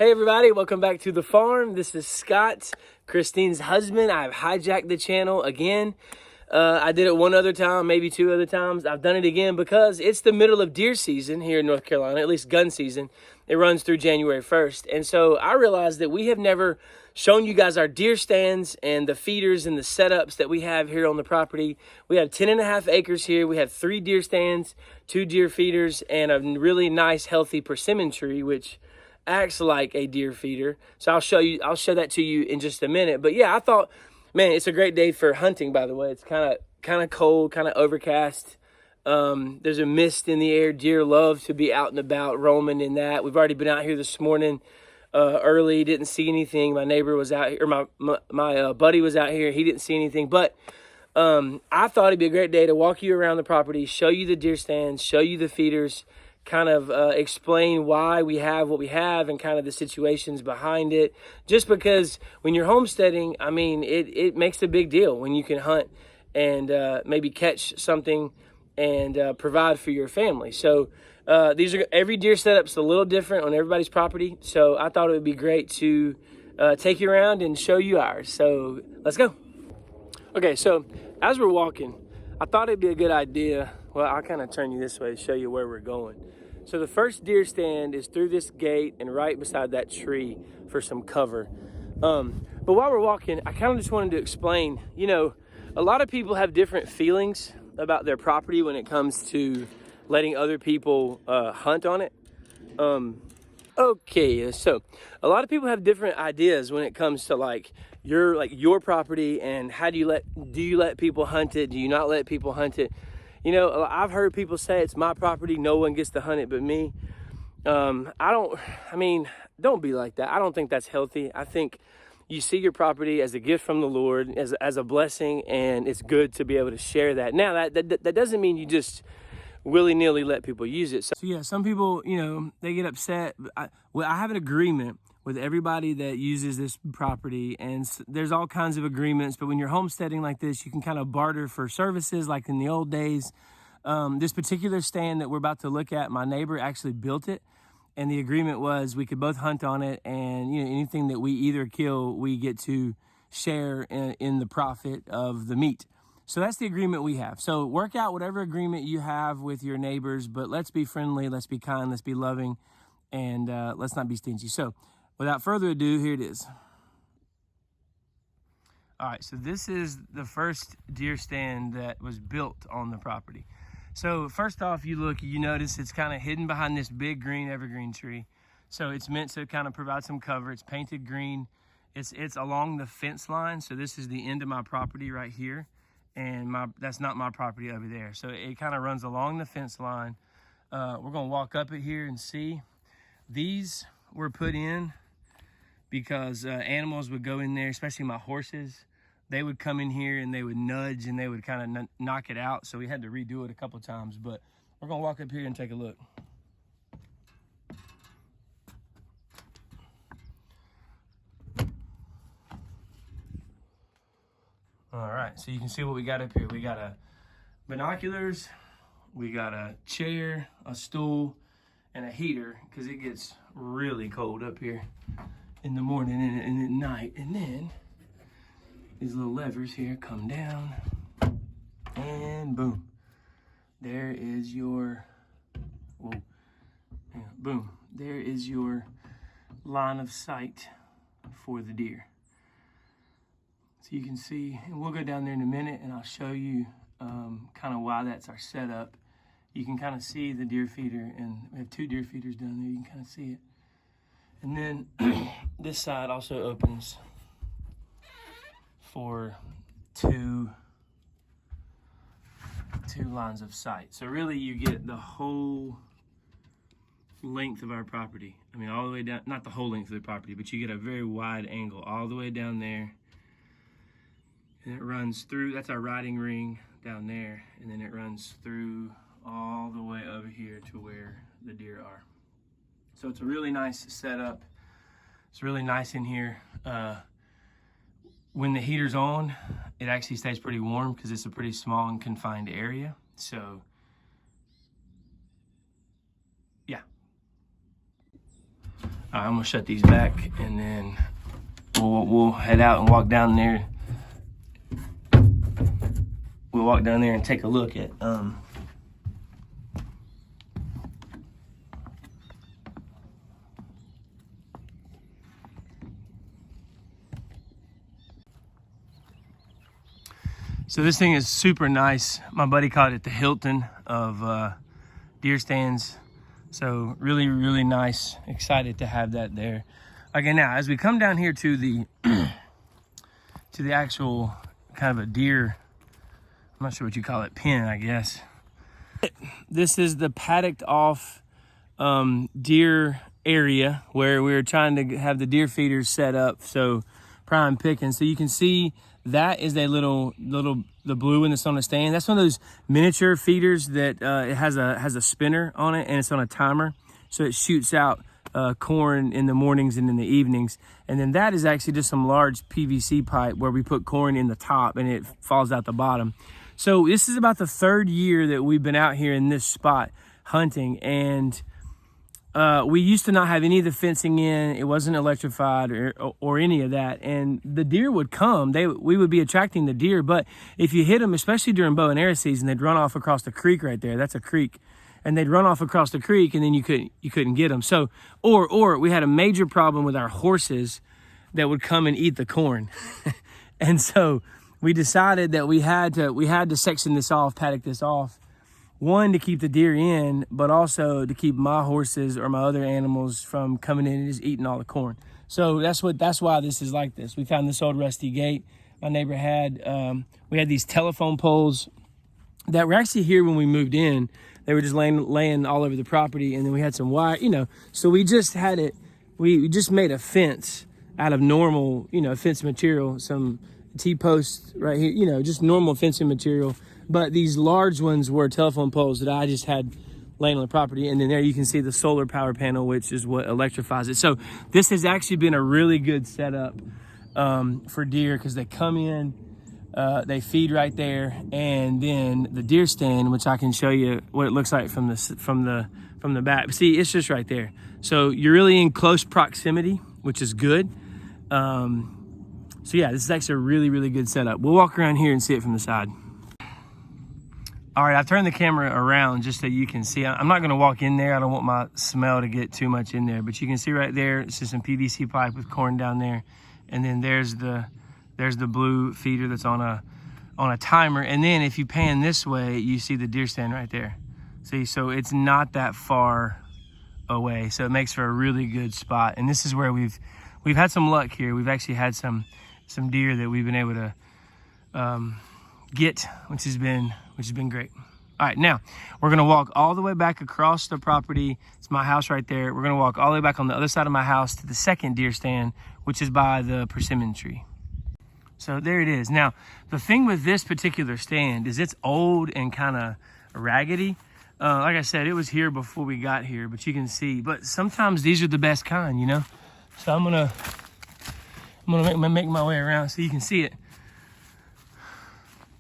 Hey everybody, welcome back to the farm. This is Scott, Christine's husband. I've hijacked the channel again. I did it one other time, maybe two other times. I've done it again because it's the middle of deer season here in North Carolina, at least gun season. It runs through January 1st. And so I realized that we have never shown you guys our deer stands and the feeders and the setups that we have here on the property. We have 10.5 acres here. We have 3 deer stands, 2 deer feeders, and a really nice, healthy persimmon tree, which acts like a deer feeder. So I'll show that to you in just a minute. But yeah, I thought, man, it's a great day for hunting, by the way. It's kind of cold, kind of overcast. There's a mist in the air. Deer love to be out and about, roaming in that. We've already been out here this morning early, didn't see anything. My neighbor was out here, or my buddy was out here. He didn't see anything, but I thought it'd be a great day to walk you around the property, show you the deer stands, show you the feeders, kind of explain why we have what we have and kind of the situations behind it. Just because when you're homesteading, I mean, it makes a big deal when you can hunt and maybe catch something and provide for your family. So every deer setup's a little different on everybody's property. So I thought it would be great to take you around and show you ours. So let's go. Okay, so as we're walking, I thought it'd be a good idea. Well, I'll kind of turn you this way to show you where we're going. So the first deer stand is through this gate and right beside that tree for some cover. But while we're walking, I kind of just wanted to explain, you know, a lot of people have different feelings about their property when it comes to letting other people hunt on it. Okay, so a lot of people have different ideas when it comes to like your property and how do you let people hunt it? Do you not let people hunt it? You know, I've heard people say it's my property, no one gets to hunt it but me. Don't be like that. I don't think that's healthy. I think you see your property as a gift from the Lord, as a blessing, and it's good to be able to share that. Now, that doesn't mean you just willy-nilly let people use it. So yeah, some people, you know, they get upset. I have an agreement with everybody that uses this property, and there's all kinds of agreements, but when you're homesteading like this, you can kind of barter for services like in the old days. This particular stand that we're about to look at, my neighbor actually built it, and the agreement was we could both hunt on it, and you know, anything that we either kill, we get to share in the profit of the meat. So that's the agreement we have. So work out whatever agreement you have with your neighbors, but let's be friendly, let's be kind, let's be loving, and let's not be stingy. So without further ado, here it is. All right, so this is the first deer stand that was built on the property. So first off, you notice it's kind of hidden behind this big green evergreen tree. So it's meant to kind of provide some cover. It's painted green. It's along the fence line. So this is the end of my property right here. And that's not my property over there. So it kind of runs along the fence line. We're gonna walk up it here and see. These were put in because animals would go in there, especially my horses. They would come in here and they would nudge and they would kind of knock it out. So we had to redo it a couple times, but we're gonna walk up here and take a look. All right, so you can see what we got up here. We got binoculars, we got a chair, a stool, and a heater because it gets really cold up here in the morning and at night. And then these little levers here come down and boom. There is your, boom. There is your line of sight for the deer. So you can see, and we'll go down there in a minute and I'll show you kind of why that's our setup. You can kind of see the deer feeder, and we have 2 deer feeders down there. You can kind of see it. And then this side also opens for two lines of sight. So really you get the whole length of our property. I mean, all the way down, not the whole length of the property, but you get a very wide angle all the way down there. And it runs through, that's our riding ring down there, and then it runs through all the way over here to where the deer are. So it's a really nice setup. It's really nice in here. When the heater's on, it actually stays pretty warm because it's a pretty small and confined area. So yeah. All right, I'm gonna shut these back, and then we'll head out and walk down there. We'll walk down there and take a look at so this thing is super nice. My buddy called it the Hilton of deer stands. So really, really nice. Excited to have that there. Okay, now as we come down here to the to the actual kind of a deer, I'm not sure what you call it, pen, I guess. This is the paddocked off deer area where we're trying to have the deer feeders set up. So prime picking. So you can see that is a little the blue one that's on the stand. That's one of those miniature feeders that it has a spinner on it, and it's on a timer, so it shoots out corn in the mornings and in the evenings. And then that is actually just some large PVC pipe where we put corn in the top and it falls out the bottom. So this is about the 3rd year that we've been out here in this spot hunting, and we used to not have any of the fencing in. It wasn't electrified or any of that. And the deer would come. We would be attracting the deer. But if you hit them, especially during bow and arrow season, they'd run off across the creek right there. That's a creek. And they'd run off across the creek, and then you couldn't get them. So, or we had a major problem with our horses that would come and eat the corn. And so we decided that we had to section this off, paddock this off. One, to keep the deer in, but also to keep my horses or my other animals from coming in and just eating all the corn. So that's why this is like this. We found this old rusty gate my neighbor had. We had these telephone poles that were actually here when we moved in. They were just laying all over the property, and then we had some wire, So we just had it. We just made a fence out of normal, fence material, some T-posts right here, just normal fencing material. But these large ones were telephone poles that I just had laying on the property. And then there you can see the solar power panel, which is what electrifies it. So this has actually been a really good setup for deer, because they come in, they feed right there, and then the deer stand, which I can show you what it looks like from the back. See, it's just right there. So you're really in close proximity, which is good. So yeah, this is actually a really, really good setup. We'll walk around here and see it from the side. All right, I've turned the camera around just so you can see. I'm not gonna walk in there. I don't want my smell to get too much in there, but you can see right there, it's just some PVC pipe with corn down there. And then there's the blue feeder that's on a timer. And then if you pan this way, you see the deer stand right there. See, so it's not that far away. So it makes for a really good spot. And this is where we've had some luck here. We've actually had some deer that we've been able to get, which has been great. All right, now we're gonna walk all the way back across the property. It's my house right there. We're gonna walk all the way back on the other side of my house to the second deer stand, which is by the persimmon tree. So there it is. Now, the thing with this particular stand is it's old and kind of raggedy. Like I said, it was here before we got here, but you can see, but sometimes these are the best kind, So I'm gonna make my way around so you can see it.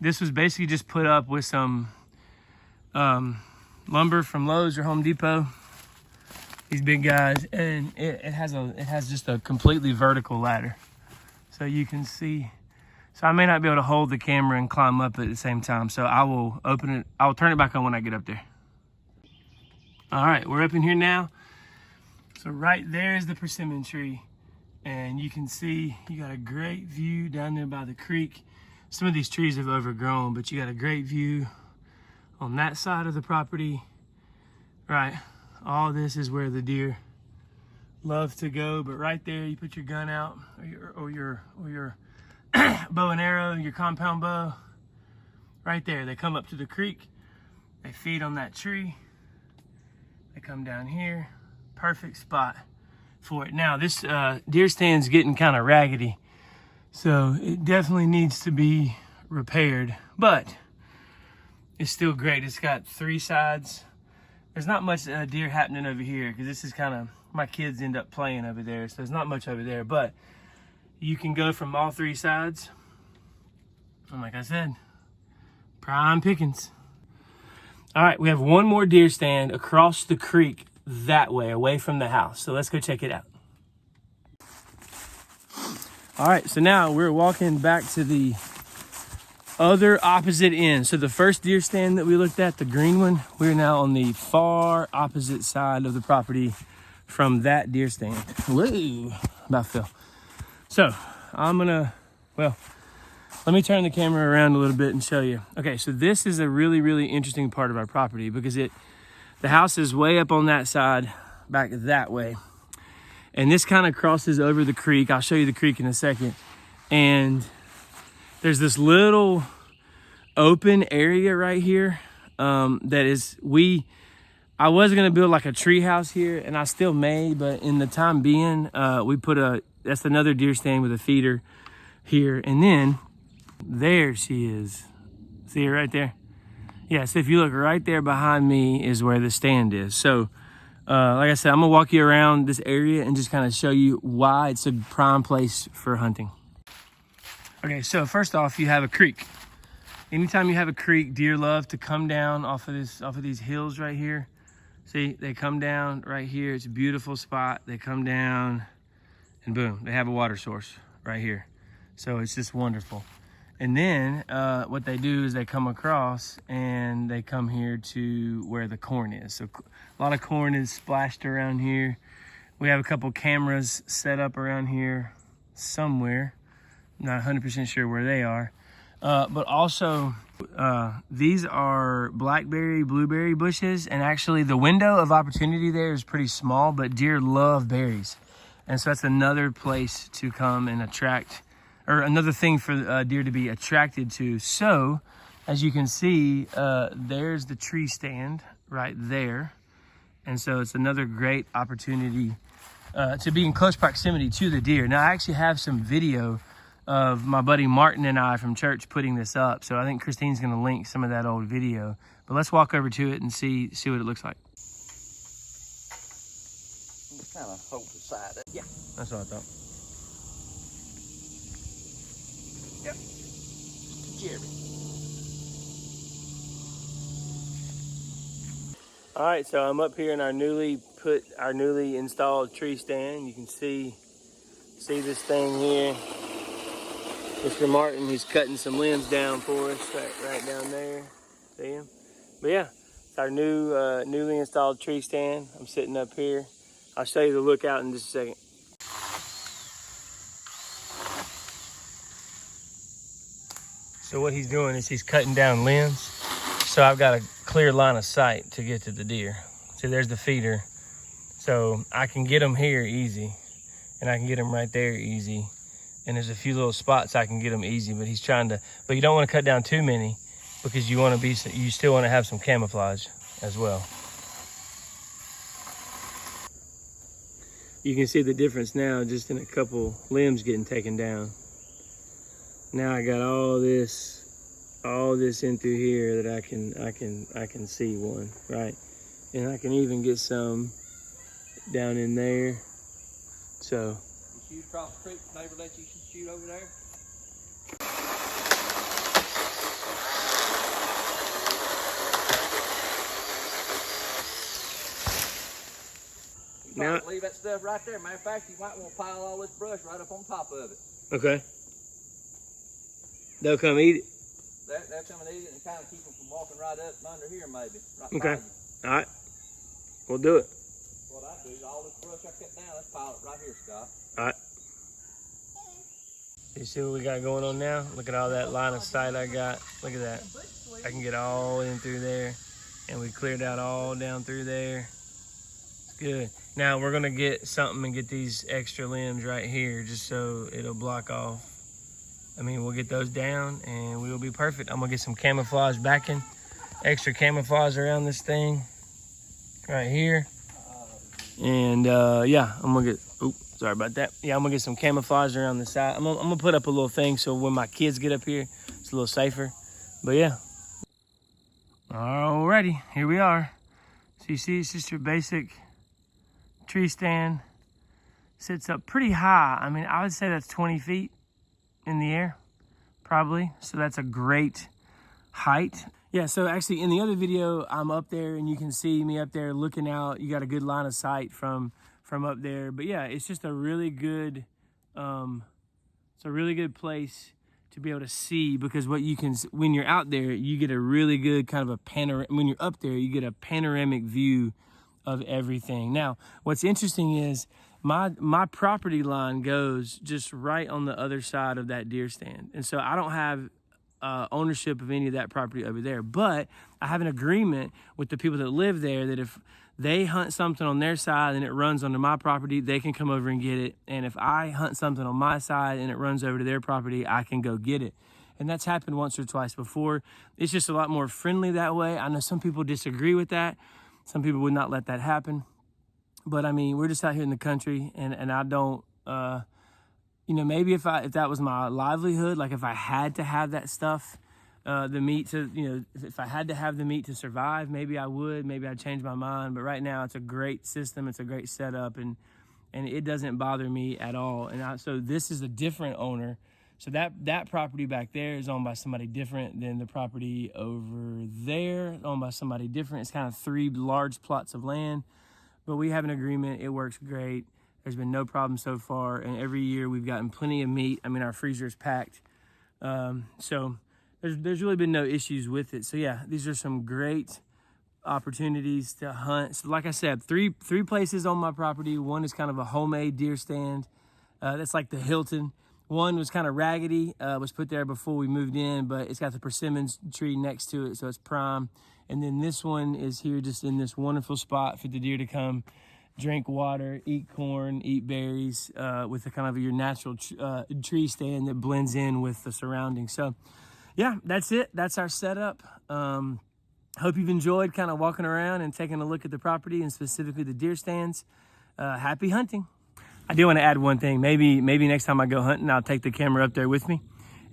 This was basically just put up with some lumber from Lowe's or Home Depot. These big guys, and it has just a completely vertical ladder, so you can see. So I may not be able to hold the camera and climb up at the same time. So I will open it. I will turn it back on when I get up there. All right, we're up in here now. So right there is the persimmon tree, and you can see you got a great view down there by the creek. Some of these trees have overgrown, but you got a great view on that side of the property. Right, all this is where the deer love to go, but right there you put your gun out, or your bow and arrow, your compound bow. Right there, they come up to the creek, they feed on that tree, they come down here. Perfect spot for it. Now this deer stand's getting kind of raggedy, so it definitely needs to be repaired, but it's still great. It's got 3 sides. There's not much deer happening over here, because this is kind of, my kids end up playing over there, so there's not much over there, but you can go from all 3 sides. And like I said, prime pickings. All right, we have one more deer stand across the creek that way, away from the house. So let's go check it out. All right, so now we're walking back to the other opposite end. So the first deer stand that we looked at, the green one, we're now on the far opposite side of the property from that deer stand. Whoa, about fell. So I'm gonna, well, let me turn the camera around a little bit and show you. Okay, so this is a really, really interesting part of our property because the house is way up on that side, back that way. And this kind of crosses over the creek. I'll show you the creek in a second. And there's this little open area right here that is, I was gonna build like a tree house here, and I still may, but in the time being, we put that's another deer stand with a feeder here. And then there she is. See her right there? Yeah, so if you look right there behind me is where the stand is. So like I said, I'm gonna walk you around this area and just kind of show you why it's a prime place for hunting. Okay, so first off, you have a creek. Anytime you have a creek, deer love to come down off of these hills right here. See, they come down right here. It's a beautiful spot. They come down and boom, they have a water source right here. So it's just wonderful. And then what they do is they come across and they come here to where the corn is. So a lot of corn is splashed around here. We have a couple cameras set up around here somewhere. Not 100% sure where they are. But also these are blackberry, blueberry bushes. And actually the window of opportunity there is pretty small, but deer love berries. And so that's another place to come and attract, or another thing for deer to be attracted to. So as you can see, there's the tree stand right there. And so it's another great opportunity to be in close proximity to the deer. Now I actually have some video of my buddy Martin and I from church putting this up. So I think Christine's gonna link some of that old video. But let's walk over to it and see what it looks like. Kind of hold the side up. Yeah. That's what I thought. Yep. Jerry. All right, so I'm up here in our newly installed tree stand. You can see this thing here. Mr. Martin, he's cutting some limbs down for us right down there. See him? But yeah, it's our newly installed tree stand. I'm sitting up here. I'll show you the lookout in just a second. So what he's doing is he's cutting down limbs. So I've got a clear line of sight to get to the deer. See, there's the feeder. So I can get them here easy, and I can get them right there easy. And there's a few little spots I can get them easy, but he's trying to, but you don't want to cut down too many because you still want to have some camouflage as well. You can see the difference now just in a couple limbs getting taken down. Now I got all this in through here that I can see one, right? And I can even get some down in there. So You shoot across the creek, neighbor let you shoot over there? Now, leave that stuff right there. Matter of fact, you might want to pile all this brush right up on top of it. okay. They'll come eat it. They'll come and eat it and kind of keep them from walking right up and under here, maybe. Right Okay. All right. We'll do it. What I do is all this brush I cut down, let's pile it right here, Scott. All right. You see what we got going on now? Look at all that line of sight I got. Look at that. I can get all in through there. And we cleared out all down through there. Good. Now we're gonna get something and get these extra limbs right here just so it'll block off. I mean, we'll get those down and we'll be perfect. I'm gonna get some camouflage backing, extra camouflage around this thing right here. And yeah, I'm gonna get, sorry about that. Yeah, I'm gonna get some camouflage around the side. I'm gonna put up a little thing so when my kids get up here, it's a little safer. But yeah. Alrighty, here we are. So you see, it's just your basic tree stand. Sits up pretty high. I mean, I would say that's 20 feet in the air, probably. So that's a great height. Yeah, so actually in the other video, I'm up there and you can see me up there looking out. You got a good line of sight from up there. But yeah, it's just a really good It's a really good place to be able to see, because what you can, when you're out there, you get a really good kind of a when you're up there, you get a panoramic view of everything. Now, what's interesting is my property line goes just right on the other side of that deer stand. And so I don't have ownership of any of that property over there, but I have an agreement with the people that live there that if they hunt something on their side and it runs onto my property, they can come over and get it. And if I hunt something on my side and it runs over to their property, I can go get it. And that's happened once or twice before. It's just a lot more friendly that way. I know some people disagree with that. Some people would not let that happen. But I mean, we're just out here in the country, and I don't, you know, maybe if that was my livelihood, like if I had to have that stuff, the meat to, you know, if I had to have the meat to survive, maybe I would, maybe I'd change my mind. But right now it's a great system. It's a great setup, and it doesn't bother me at all. And so this is a different owner. So that property back there is owned by somebody different than the property over there, owned by somebody different. It's kind of 3 large plots of land, but we have an agreement. It works great. There's been no problem so far, and every year we've gotten plenty of meat. I mean, our freezer is packed. So there's really been no issues with it. So yeah, these are some great opportunities to hunt. So like I said, three places on my property. One is kind of a homemade deer stand. That's like the Hilton. One was kind of raggedy, was put there before we moved in, but it's got the persimmon tree next to it, so it's prime. And then this one is here just in this wonderful spot for the deer to come drink water, eat corn, eat berries, with a kind of your natural tree stand that blends in with the surroundings. So yeah, that's it. That's our setup. Hope you've enjoyed kind of walking around and taking a look at the property, and specifically the deer stands. Happy hunting. I do want to add one thing. Maybe next time I go hunting, I'll take the camera up there with me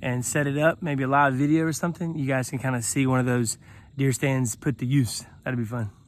and set it up, maybe a live video or something. You guys can kind of see one of those deer stands put to use. That'd be fun.